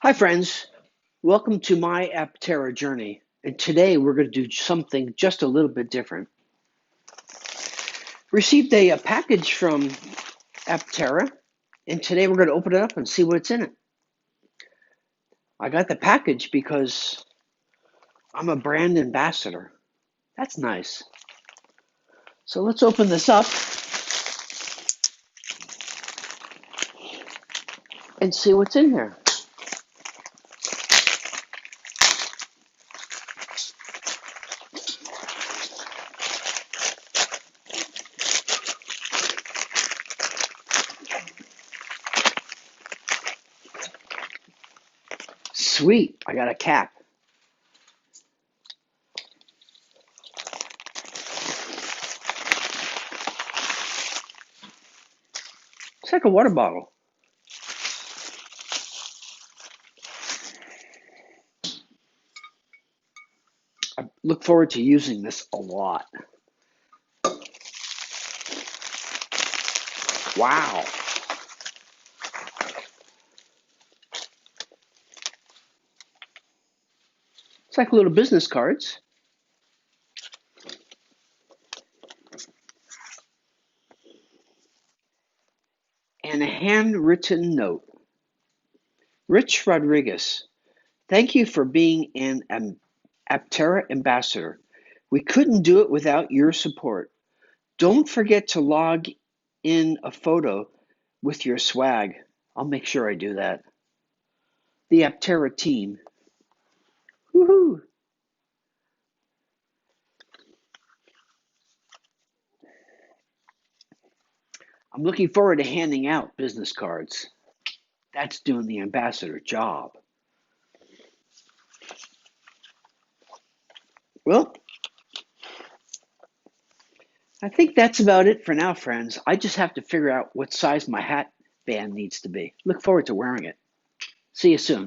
Hi, friends. Welcome to my Aptera journey. And today we're going to do something just a little bit different. Received a package from Aptera, and today we're going to open it up and see what's in it. I got the package because I'm a brand ambassador. That's nice. So let's open this up and see what's in here. Sweet, I got a cap. It's like a water bottle. I look forward to using this a lot. Wow. It's like little business cards. And a handwritten note. Rich Rodriguez, thank you for being an Aptera ambassador. We couldn't do it without your support. Don't forget to log in a photo with your swag. I'll make sure I do that. The Aptera team. Woohoo! I'm looking forward to handing out business cards. That's doing the ambassador job. Well, I think that's about it for now, friends. I just have to figure out what size my hat band needs to be. Look forward to wearing it. See you soon.